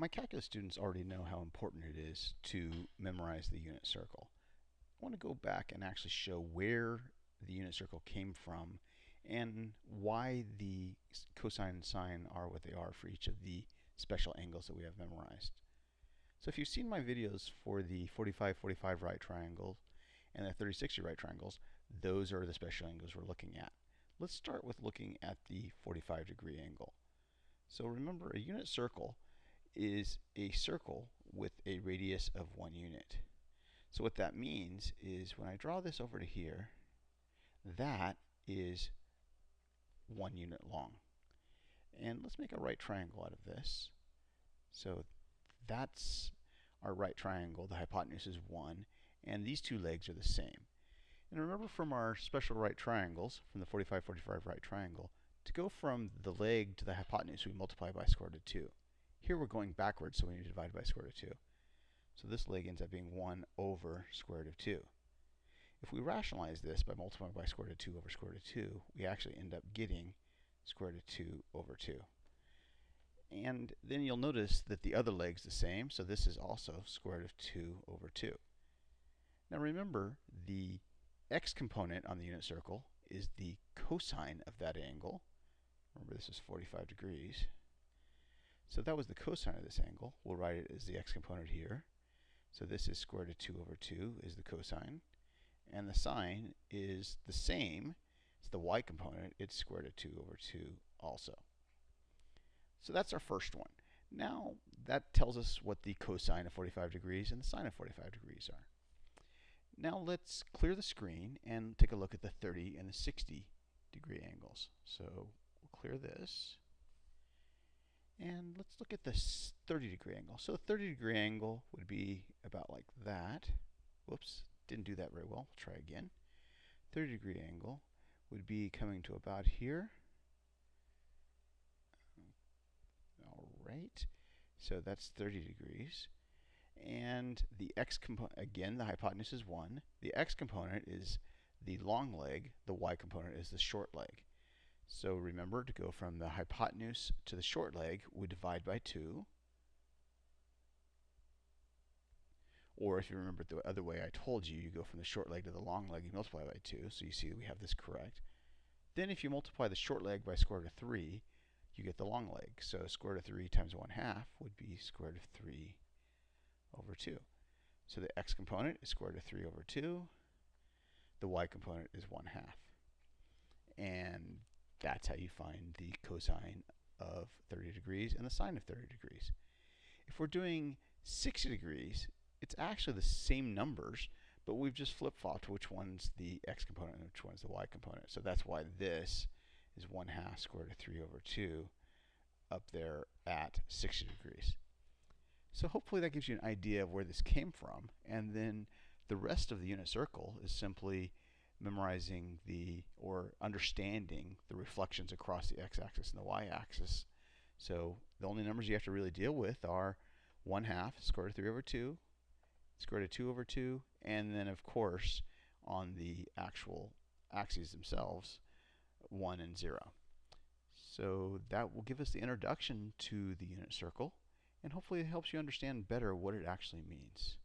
My calculus students already know how important it is to memorize the unit circle. I want to go back and actually show where the unit circle came from and why the cosine and sine are what they are for each of the special angles that we have memorized. So if you've seen my videos for the 45-45 right triangle and the 30-60 right triangles, those are the special angles we're looking at. Let's start with looking at the 45-degree angle. So remember, a unit circle is a circle with a radius of 1 unit. So what that means is when I draw this over to here, that is 1 unit long. And let's make a right triangle out of this. So that's our right triangle. The hypotenuse is 1, and these two legs are the same. And remember from our special right triangles, from the 45-45 right triangle, to go from the leg to the hypotenuse, we multiply by square root of 2. Here we're going backwards, so we need to divide by square root of 2. So this leg ends up being 1 over square root of 2. If we rationalize this by multiplying by square root of 2 over square root of 2, we actually end up getting square root of 2 over 2. And then you'll notice that the other leg's the same, so this is also square root of 2 over 2. Now remember, the x component on the unit circle is the cosine of that angle. Remember, this is 45 degrees. So that was the cosine of this angle. We'll write it as the x component here. So this is square root of 2 over 2 is the cosine. And the sine is the same. It's the y component. It's square root of 2 over 2 also. So that's our first one. Now that tells us what the cosine of 45 degrees and the sine of 45 degrees are. Now let's clear the screen and take a look at the 30 and the 60 degree angles. So we'll clear this. And let's look at the 30 degree angle. So the 30 degree angle would be about like that. Whoops, didn't do that very well. We'll try again. 30 degree angle would be coming to about here. All right, so that's 30 degrees. And the x component, again, the hypotenuse is 1. The x component is the long leg. The y component is the short leg. So remember, to go from the hypotenuse to the short leg, we divide by 2. Or if you remember the other way I told you, you go from the short leg to the long leg, you multiply by 2. So you see we have this correct. Then if you multiply the short leg by square root of 3, you get the long leg. So square root of 3 times 1/2 would be square root of 3 over 2. So the x component is square root of 3 over 2. The y component is 1/2. And that's how you find the cosine of 30 degrees and the sine of 30 degrees. If we're doing 60 degrees, it's actually the same numbers, but we've just flip-flopped which one's the x component and which one's the y component. So that's why this is 1/2 square root of 3 over 2 up there at 60 degrees. So hopefully that gives you an idea of where this came from. And then the rest of the unit circle is simply memorizing or understanding the reflections across the x-axis and the y-axis. So the only numbers you have to really deal with are 1/2 square root of 3 over 2, square root of 2 over 2, and then of course on the actual axes themselves, 1 and 0. So that will give us the introduction to the unit circle, and hopefully it helps you understand better what it actually means.